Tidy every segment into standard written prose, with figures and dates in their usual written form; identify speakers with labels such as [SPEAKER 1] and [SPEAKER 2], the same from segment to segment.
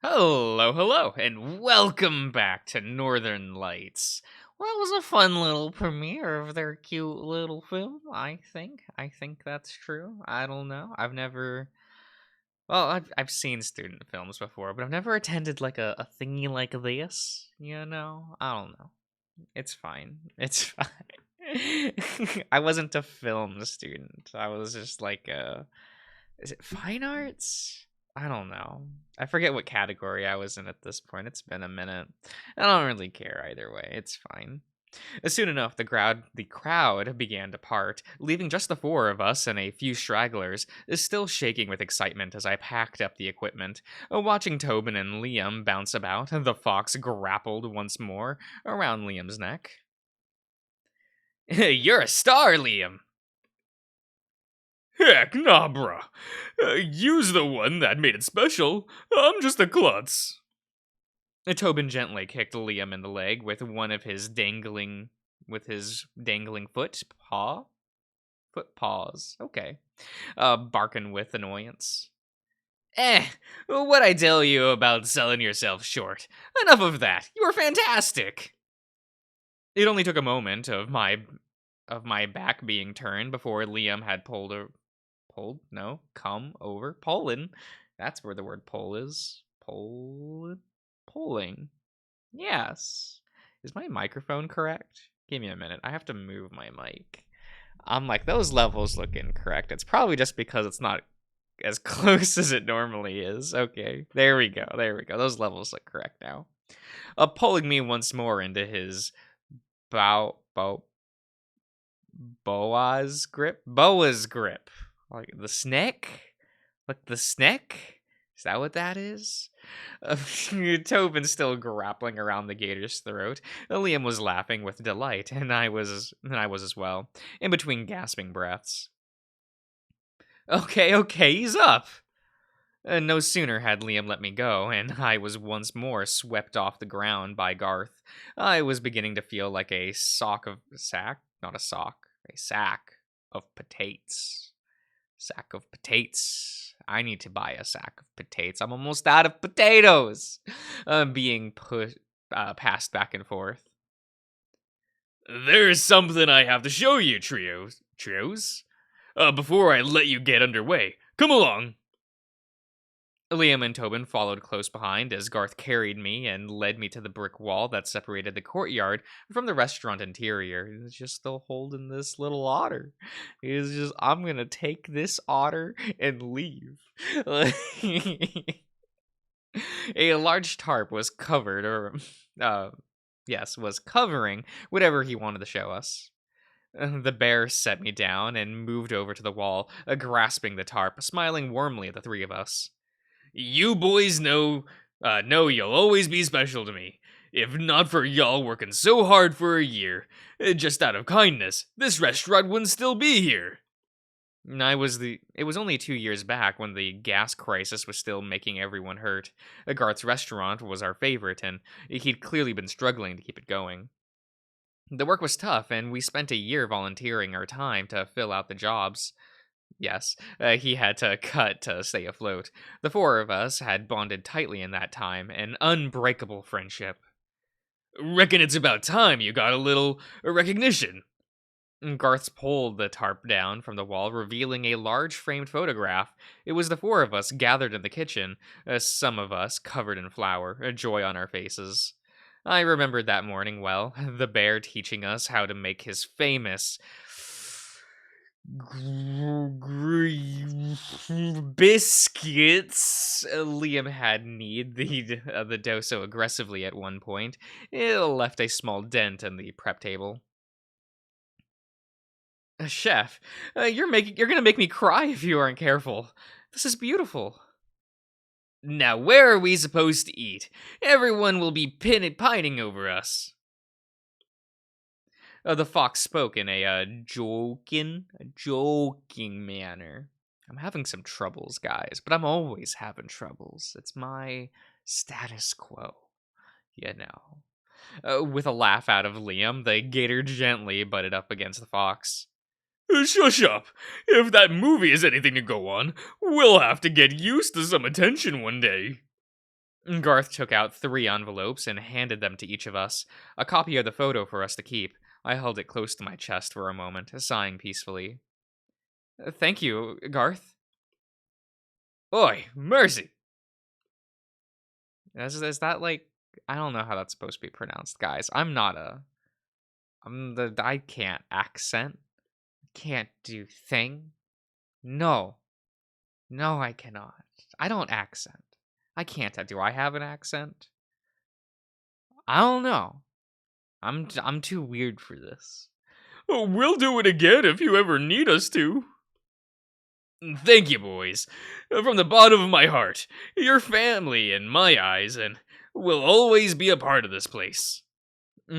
[SPEAKER 1] Hello, hello, and welcome back to Northern Lights. Well, it was a fun little premiere of their cute little film, I think. I think that's true. I don't know. I've seen student films before, but I've never attended like a thingy like this, you know? I don't know. It's fine. It's fine. I wasn't a film student. I was just like is it fine arts? I don't know. I forget what category I was in at this point. It's been a minute. I don't really care either way. It's fine. Soon enough, the crowd began to part, leaving just the four of us and a few stragglers, still shaking with excitement as I packed up the equipment. Watching Tobin and Liam bounce about, the fox grappled once more around Liam's neck. You're a star, Liam.
[SPEAKER 2] Heck nah, bruh. You's the one that made it special. I'm just a klutz.
[SPEAKER 1] Tobin gently kicked Liam in the leg with his dangling foot paws. Okay, barking with annoyance. What I tell you about selling yourself short? Enough of that. You were fantastic. It only took a moment of my back being turned before Liam had come over. Pollen. That's where the word pole is. Polling. Yes. Is my microphone correct? Give me a minute. I have to move my mic. I'm like, those levels look incorrect. It's probably just because it's not as close as it normally is. Okay. There we go. There we go. Those levels look correct now. Pulling me once more into his bow bow boa's grip. Boa's grip. Like the snake? Like the snake? Is that what that is? Tobin's still grappling around the gator's throat. Liam was laughing with delight, and I was as well, in between gasping breaths. Okay, he's up. No sooner had Liam let me go, and I was once more swept off the ground by Garth. I was beginning to feel like a sack of potatoes. Sack of potatoes. I need to buy a sack of potatoes. I'm almost out of potatoes. Being passed back and forth.
[SPEAKER 2] There's something I have to show you, trios. Trios? Before I let you get underway, come along.
[SPEAKER 1] Liam and Tobin followed close behind as Garth carried me and led me to the brick wall that separated the courtyard from the restaurant interior. He was just still holding this little otter. He was just, I'm gonna take this otter and leave. A large tarp was was covering whatever he wanted to show us. The bear set me down and moved over to the wall, grasping the tarp, smiling warmly at the three of us.
[SPEAKER 2] You boys know you'll always be special to me. If not for y'all working so hard for a year, just out of kindness, this restaurant wouldn't still be here.
[SPEAKER 1] It was only 2 years back when the gas crisis was still making everyone hurt. Garth's restaurant was our favorite, and he'd clearly been struggling to keep it going. The work was tough, and we spent a year volunteering our time to fill out the jobs. Yes, he had to cut to stay afloat. The four of us had bonded tightly in that time, an unbreakable friendship.
[SPEAKER 2] Reckon it's about time you got a little recognition.
[SPEAKER 1] Garth pulled the tarp down from the wall, revealing a large framed photograph. It was the four of us gathered in the kitchen, some of us covered in flour, a joy on our faces. I remembered that morning well, the bear teaching us how to make his famous biscuits. Liam had kneaded the dough so aggressively at one point, it left a small dent in the prep table. Chef, you're gonna make me cry if you aren't careful. This is beautiful.
[SPEAKER 2] Now, where are we supposed to eat? Everyone will be pining over us.
[SPEAKER 1] The fox spoke in a joking manner. I'm having some troubles, guys, but I'm always having troubles. It's my status quo, you know. With a laugh out of Liam, the gator gently butted up against the fox.
[SPEAKER 2] Shush up. If that movie is anything to go on, we'll have to get used to some attention one day.
[SPEAKER 1] Garth took out 3 envelopes and handed them to each of us, a copy of the photo for us to keep. I held it close to my chest for a moment, sighing peacefully. Thank you, Garth.
[SPEAKER 2] Oi, mercy!
[SPEAKER 1] Is that like, I don't know how that's supposed to be pronounced, guys. I can't accent. Can't do thing. No. No, I cannot. I don't accent. I can't. Do I have an accent? I don't know. I'm too weird for this.
[SPEAKER 2] Oh, we'll do it again if you ever need us to. Thank you, boys. From the bottom of my heart. Your family in my eyes, and will always be a part of this place.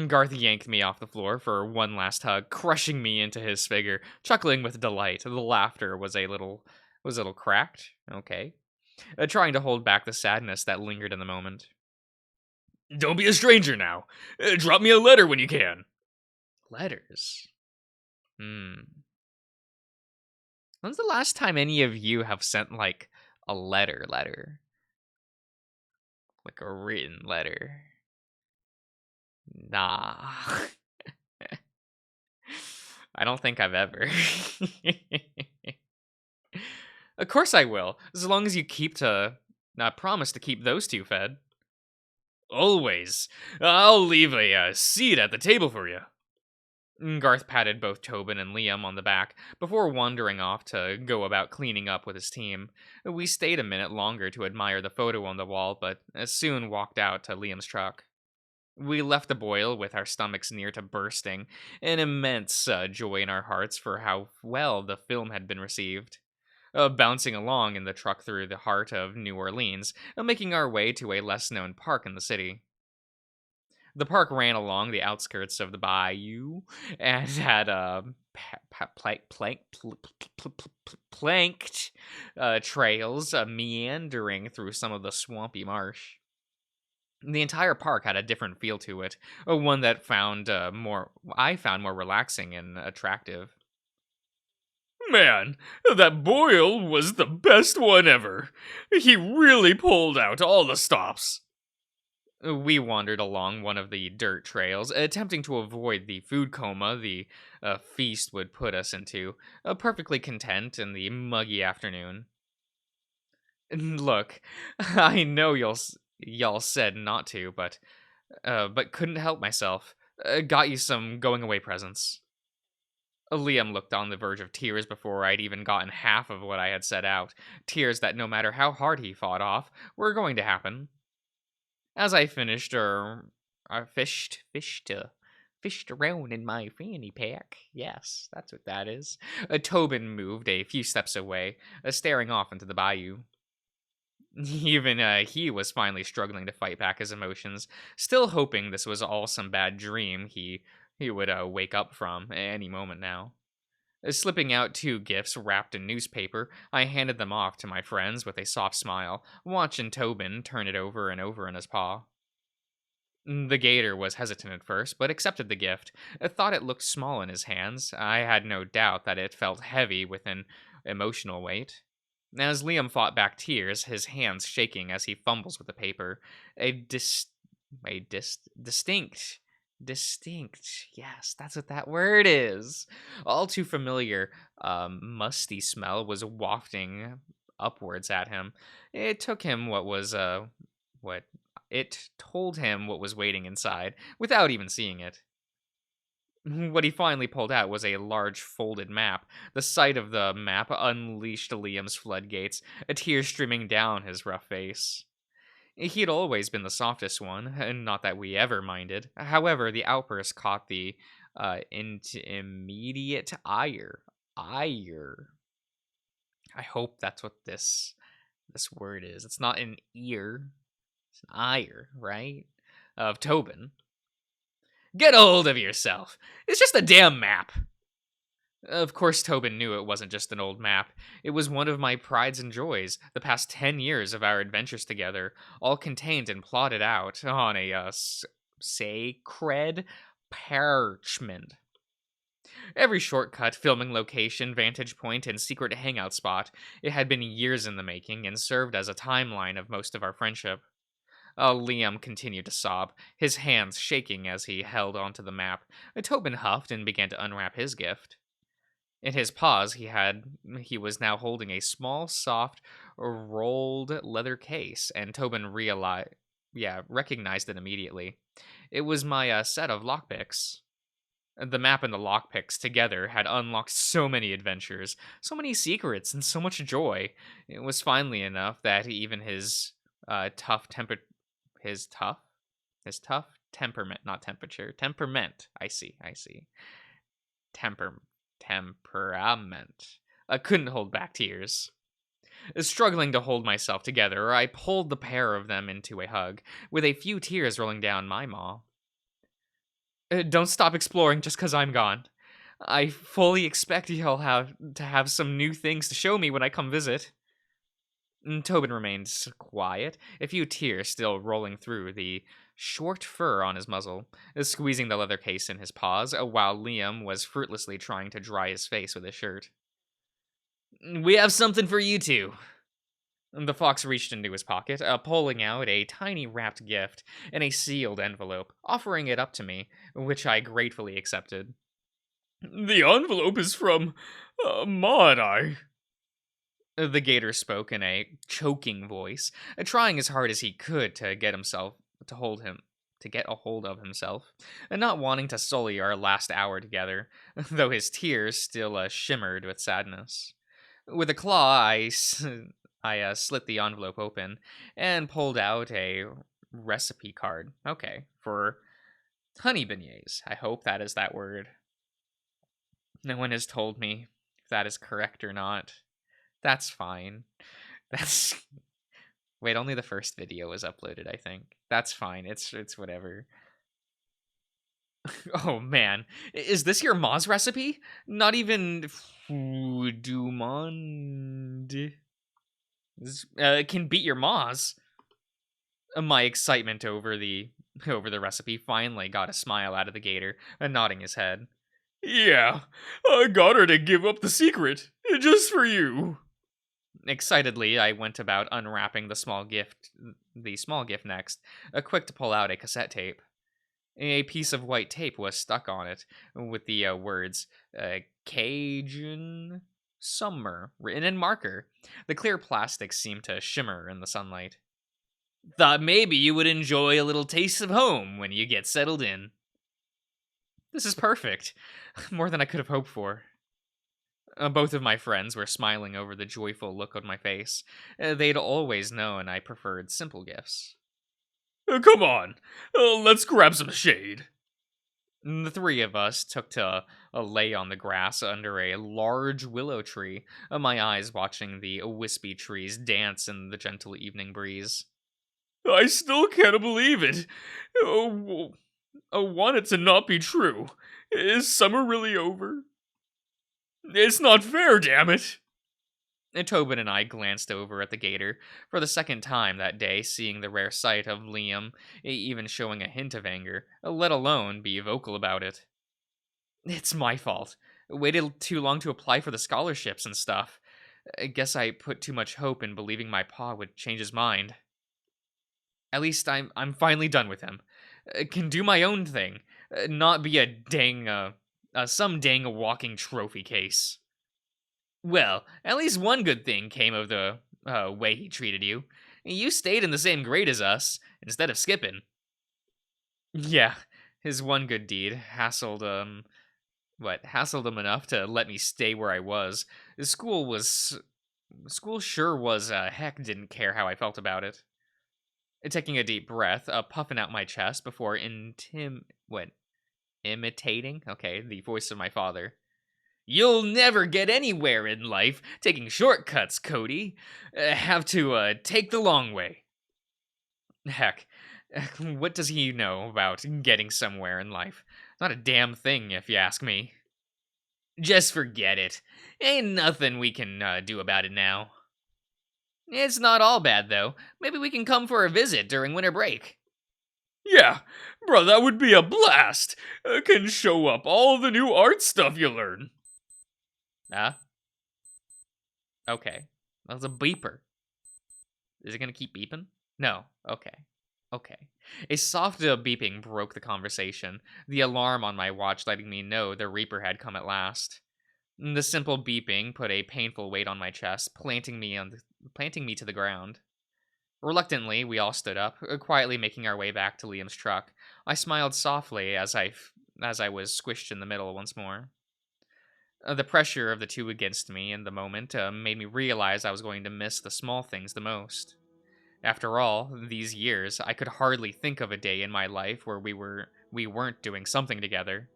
[SPEAKER 1] Garth yanked me off the floor for one last hug, crushing me into his figure, chuckling with delight. The laughter was a little cracked. Okay. Trying to hold back the sadness that lingered in the moment.
[SPEAKER 2] Don't be a stranger now. Drop me a letter when you can.
[SPEAKER 1] Letters? When's the last time any of you have sent, like, a letter? Like a written letter? Nah. I don't think I've ever. Of course I will, as long as you promise to keep those two fed.
[SPEAKER 2] Always. I'll leave a seat at the table for you.
[SPEAKER 1] Garth patted both Tobin and Liam on the back before wandering off to go about cleaning up with his team. We stayed a minute longer to admire the photo on the wall, but soon walked out to Liam's truck. We left the boil with our stomachs near to bursting, an immense joy in our hearts for how well the film had been received. Bouncing along in the truck through the heart of New Orleans, making our way to a less-known park in the city. The park ran along the outskirts of the bayou and had planked trails meandering through some of the swampy marsh. The entire park had a different feel to it, one that I found more relaxing and attractive.
[SPEAKER 2] Man, that Boyle was the best one ever. He really pulled out all the stops.
[SPEAKER 1] We wandered along one of the dirt trails, attempting to avoid the food coma the feast would put us into, perfectly content in the muggy afternoon. Look, I know y'all said not to, but couldn't help myself. Got you some going away presents. Liam looked on the verge of tears before I'd even gotten half of what I had set out. Tears that, no matter how hard he fought off, were going to happen. As I finished, fished around in my fanny pack. Yes, that's what that is. Tobin moved a few steps away, staring off into the bayou. Even he was finally struggling to fight back his emotions, still hoping this was all some bad dream he would wake up from any moment now. Slipping out 2 gifts wrapped in newspaper, I handed them off to my friends with a soft smile, watching Tobin turn it over and over in his paw. The gator was hesitant at first, but accepted the gift. Thought it looked small in his hands. I had no doubt that it felt heavy with an emotional weight. As Liam fought back tears, his hands shaking as he fumbles with the paper, distinct, yes, that's what that word is. All too familiar, musty smell was wafting upwards at him. It took him it told him what was waiting inside, without even seeing it. What he finally pulled out was a large folded map. The sight of the map unleashed Liam's floodgates, a tear streaming down his rough face. He'd always been the softest one, and not that we ever minded. However, the outburst caught the immediate ire. Ire. I hope that's what this word is. It's not an ear. It's an ire, right? Of Tobin.
[SPEAKER 2] Get a hold of yourself. It's just a damn map.
[SPEAKER 1] Of course, Tobin knew it wasn't just an old map. It was one of my prides and joys, the past 10 years of our adventures together, all contained and plotted out on a sacred parchment. Every shortcut, filming location, vantage point, and secret hangout spot, it had been years in the making and served as a timeline of most of our friendship. Liam continued to sob, his hands shaking as he held onto the map. Tobin huffed and began to unwrap his gift. In his paws, he was now holding a small, soft, rolled leather case, and Tobin recognized it immediately. It was my set of lockpicks. The map and the lockpicks together had unlocked so many adventures, so many secrets, and so much joy. It was finally enough that even his tough temper, his tough, his tough temperament, not temperature, temperament. I see. Temper, temperament. I couldn't hold back tears. Struggling to hold myself together, I pulled the pair of them into a hug, with a few tears rolling down my maw. Don't stop exploring just 'cause I'm gone. I fully expect you'll have some new things to show me when I come visit. Tobin remained quiet, a few tears still rolling through the short fur on his muzzle, squeezing the leather case in his paws, while Liam was fruitlessly trying to dry his face with his shirt. We have something for you two. The fox reached into his pocket, pulling out a tiny wrapped gift in a sealed envelope, offering it up to me, which I gratefully accepted.
[SPEAKER 2] The envelope is from Maud.
[SPEAKER 1] The gator spoke in a choking voice, trying as hard as he could to get a hold of himself, and not wanting to sully our last hour together, though his tears still shimmered with sadness. With a claw, I slit the envelope open and pulled out a recipe card. Okay, for honey beignets. I hope that is that word. No one has told me if that is correct or not. That's fine. That's Wait, only the first video was uploaded, I think. That's fine. It's whatever. Oh man, is this your Ma's recipe? Not even du monde. Can beat your Ma's. My excitement over the recipe finally got a smile out of the gator, nodding his head.
[SPEAKER 2] Yeah, I got her to give up the secret, just for you.
[SPEAKER 1] Excitedly, I went about unwrapping the small gift next, quick to pull out a cassette tape. A piece of white tape was stuck on it, with the words, Cajun Summer, written in marker. The clear plastic seemed to shimmer in the sunlight. Thought maybe you would enjoy a little taste of home when you get settled in. This is perfect. More than I could have hoped for. Both of my friends were smiling over the joyful look on my face. They'd always known I preferred simple gifts.
[SPEAKER 2] Come on, let's grab some shade.
[SPEAKER 1] The three of us took to lay on the grass under a large willow tree, my eyes watching the wispy trees dance in the gentle evening breeze.
[SPEAKER 2] I still can't believe it. I want it to not be true. Is summer really over? It's not fair, damn it!
[SPEAKER 1] Tobin and I glanced over at the gator for the second time that day, seeing the rare sight of Liam even showing a hint of anger, let alone be vocal about it. It's my fault. Waited too long to apply for the scholarships and stuff. I guess I put too much hope in believing my pa would change his mind. At least I'm finally done with him. Can do my own thing, not be some dang walking trophy case. Well, at least one good thing came of the way he treated you. You stayed in the same grade as us, instead of skipping. Yeah, his one good deed hassled him enough to let me stay where I was. School sure was heck didn't care how I felt about it. Taking a deep breath, puffing out my chest before imitating? Okay, the voice of my father. You'll never get anywhere in life taking shortcuts, Cody. Have to take the long way. Heck, what does he know about getting somewhere in life? Not a damn thing, if you ask me. Just forget it. Ain't nothing we can do about it now. It's not all bad, though. Maybe we can come for a visit during winter break.
[SPEAKER 2] Yeah, bro, that would be a blast. Can show up all the new art stuff you learn.
[SPEAKER 1] Okay. That was a beeper. Is it gonna keep beeping? No. Okay. Okay. A soft beeping broke the conversation, the alarm on my watch letting me know the Reaper had come at last. The simple beeping put a painful weight on my chest, planting me to the ground. Reluctantly, we all stood up, quietly making our way back to Liam's truck. I smiled softly as I was squished in the middle once more. The pressure of the two against me in the moment made me realize I was going to miss the small things the most. After all, these years, I could hardly think of a day in my life where we weren't doing something together.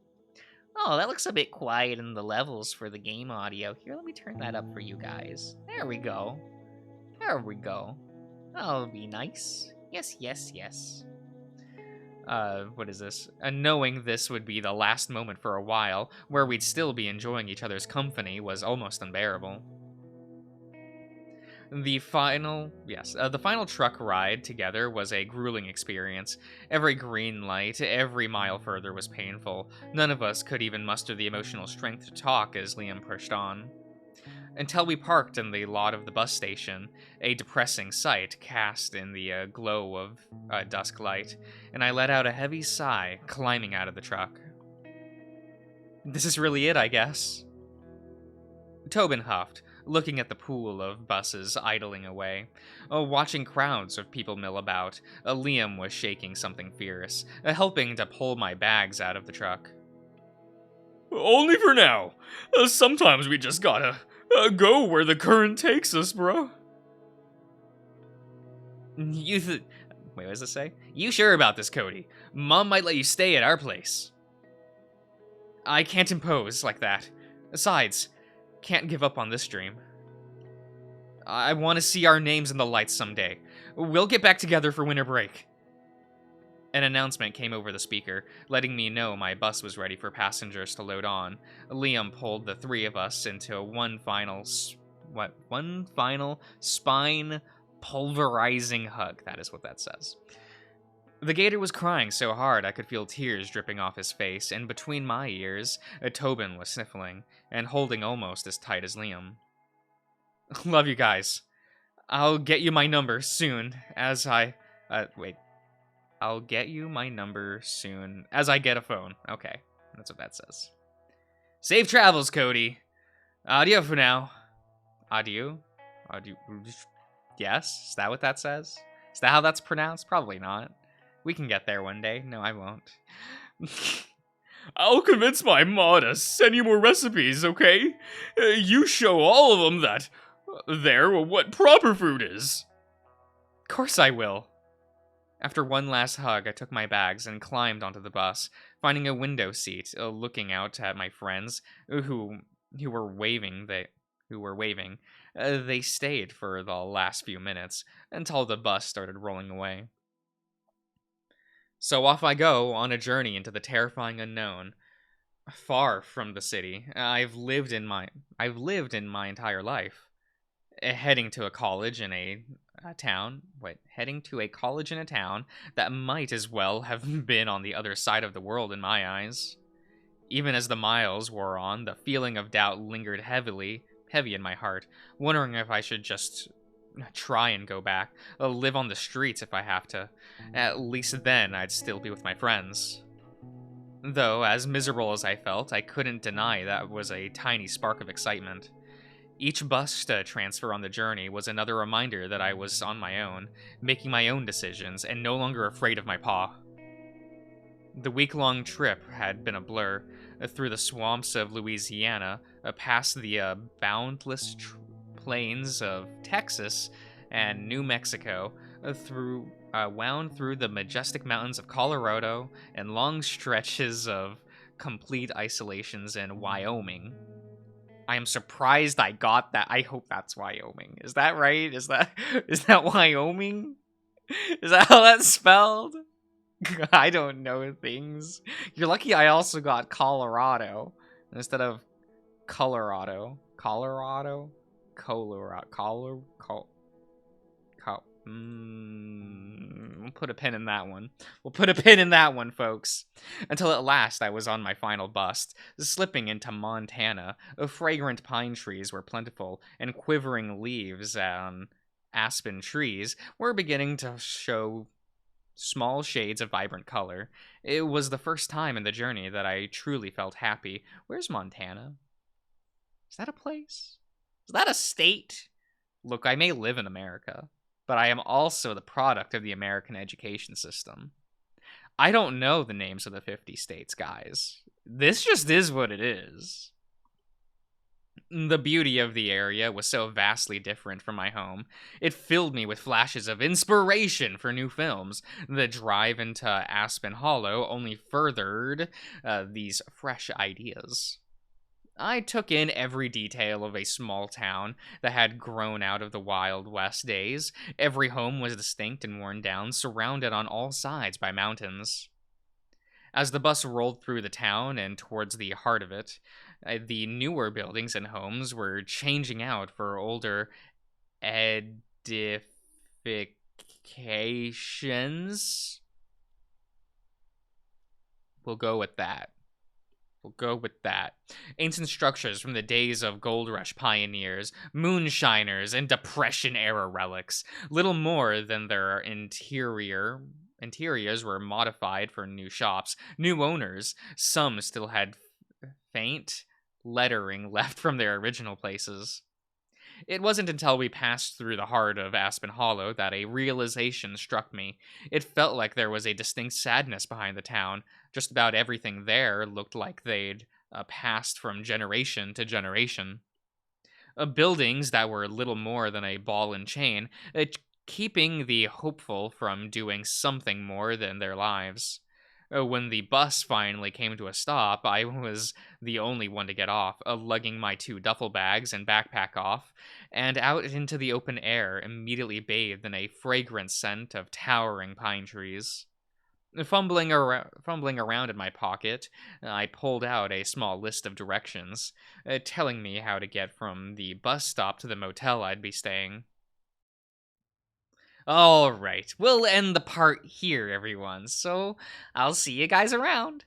[SPEAKER 1] Oh, that looks a bit quiet in the levels for the game audio. Here, let me turn that up for you guys. There we go. There we go. That'll be nice. Yes, yes, yes. What is this? Knowing this would be the last moment for a while, where we'd still be enjoying each other's company, was almost unbearable. The final truck ride together was a grueling experience. Every green light, every mile further was painful. None of us could even muster the emotional strength to talk as Liam pushed on. Until we parked in the lot of the bus station, a depressing sight cast in the glow of dusk light, and I let out a heavy sigh, climbing out of the truck. This is really it, I guess. Tobin huffed, looking at the pool of buses idling away. Watching crowds of people mill about, Liam was shaking something fierce, helping to pull my bags out of the truck.
[SPEAKER 2] Only for now. Sometimes we just gotta go where the current takes us, bro.
[SPEAKER 1] Wait, what does it say? You sure about this, Cody? Mom might let you stay at our place. I can't impose like that. Besides, can't give up on this dream. I want to see our names in the lights someday. We'll get back together for winter break. An announcement came over the speaker, letting me know my bus was ready for passengers to load on. Liam pulled the three of us into one final spine pulverizing hug. That is what that says. The gator was crying so hard I could feel tears dripping off his face, and between my ears, Tobin was sniffling, and holding almost as tight as Liam. Love you guys. I'll get you my number soon I'll get you my number soon as I get a phone. Okay, that's what that says. Safe travels, Cody. Adieu for now. Adieu? Adieu. Yes? Is that what that says? Is that how that's pronounced? Probably not. We can get there one day. No, I won't.
[SPEAKER 2] I'll convince my ma to send you more recipes, okay? You show all of them that what proper food is.
[SPEAKER 1] Of course I will. After one last hug, I took my bags and climbed onto the bus, finding a window seat, looking out at my friends who were waving. They stayed for the last few minutes until the bus started rolling away. So off I go on a journey into the terrifying unknown, far from the city I've lived in my entire life. Heading to a college in a town that might as well have been on the other side of the world in my eyes. Even as the miles wore on, the feeling of doubt lingered heavy in my heart, wondering if I should just try and go back, live on the streets if I have to. At least then I'd still be with my friends. Though, as miserable as I felt, I couldn't deny that was a tiny spark of excitement. Each bus transfer on the journey was another reminder that I was on my own, making my own decisions, and no longer afraid of my paw. The week-long trip had been a blur, through the swamps of Louisiana, past the boundless plains of Texas and New Mexico, wound through the majestic mountains of Colorado, and long stretches of complete isolations in Wyoming. I am surprised I got that. I hope that's Wyoming. Is that right? Is that Wyoming? Is that how that's spelled? I don't know things. You're lucky I also got Colorado instead of Colorado. Colorado? We'll put a pin in that one. We'll put a pin in that one, folks. Until at last I was on my final bust, slipping into Montana. Fragrant pine trees were plentiful, and quivering leaves on aspen trees were beginning to show Small shades of vibrant color. It was the first time in the journey that I truly felt happy. Where's Montana? Is that a place? Is that a state? Look, I may live in America, but I am also the product of the American education system. I don't know the names of the 50 states, guys. This just is what it is. The beauty of the area was so vastly different from my home. It filled me with flashes of inspiration for new films. The drive into Aspen Hollow only furthered these fresh ideas. I took in every detail of a small town that had grown out of the Wild West days. Every home was distinct and worn down, surrounded on all sides by mountains. As the bus rolled through the town and towards the heart of it, the newer buildings and homes were changing out for older edifications. We'll go with that. We'll go with that. Ancient structures from the days of gold rush pioneers, moonshiners, and Depression era relics. Little more than their interiors were modified for new shops, new owners. Some still had faint lettering left from their original places. It wasn't until we passed through the heart of Aspen Hollow that a realization struck me. It felt like there was a distinct sadness behind the town. Just about everything there looked like they'd passed from generation to generation. Buildings that were little more than a ball and chain, keeping the hopeful from doing something more than their lives. When the bus finally came to a stop, I was the only one to get off, lugging my 2 duffel bags and backpack off, and out into the open air, immediately bathed in a fragrant scent of towering pine trees. Fumbling around in my pocket, I pulled out a small list of directions, telling me how to get from the bus stop to the motel I'd be staying. All right, we'll end the part here, everyone. So I'll see you guys around.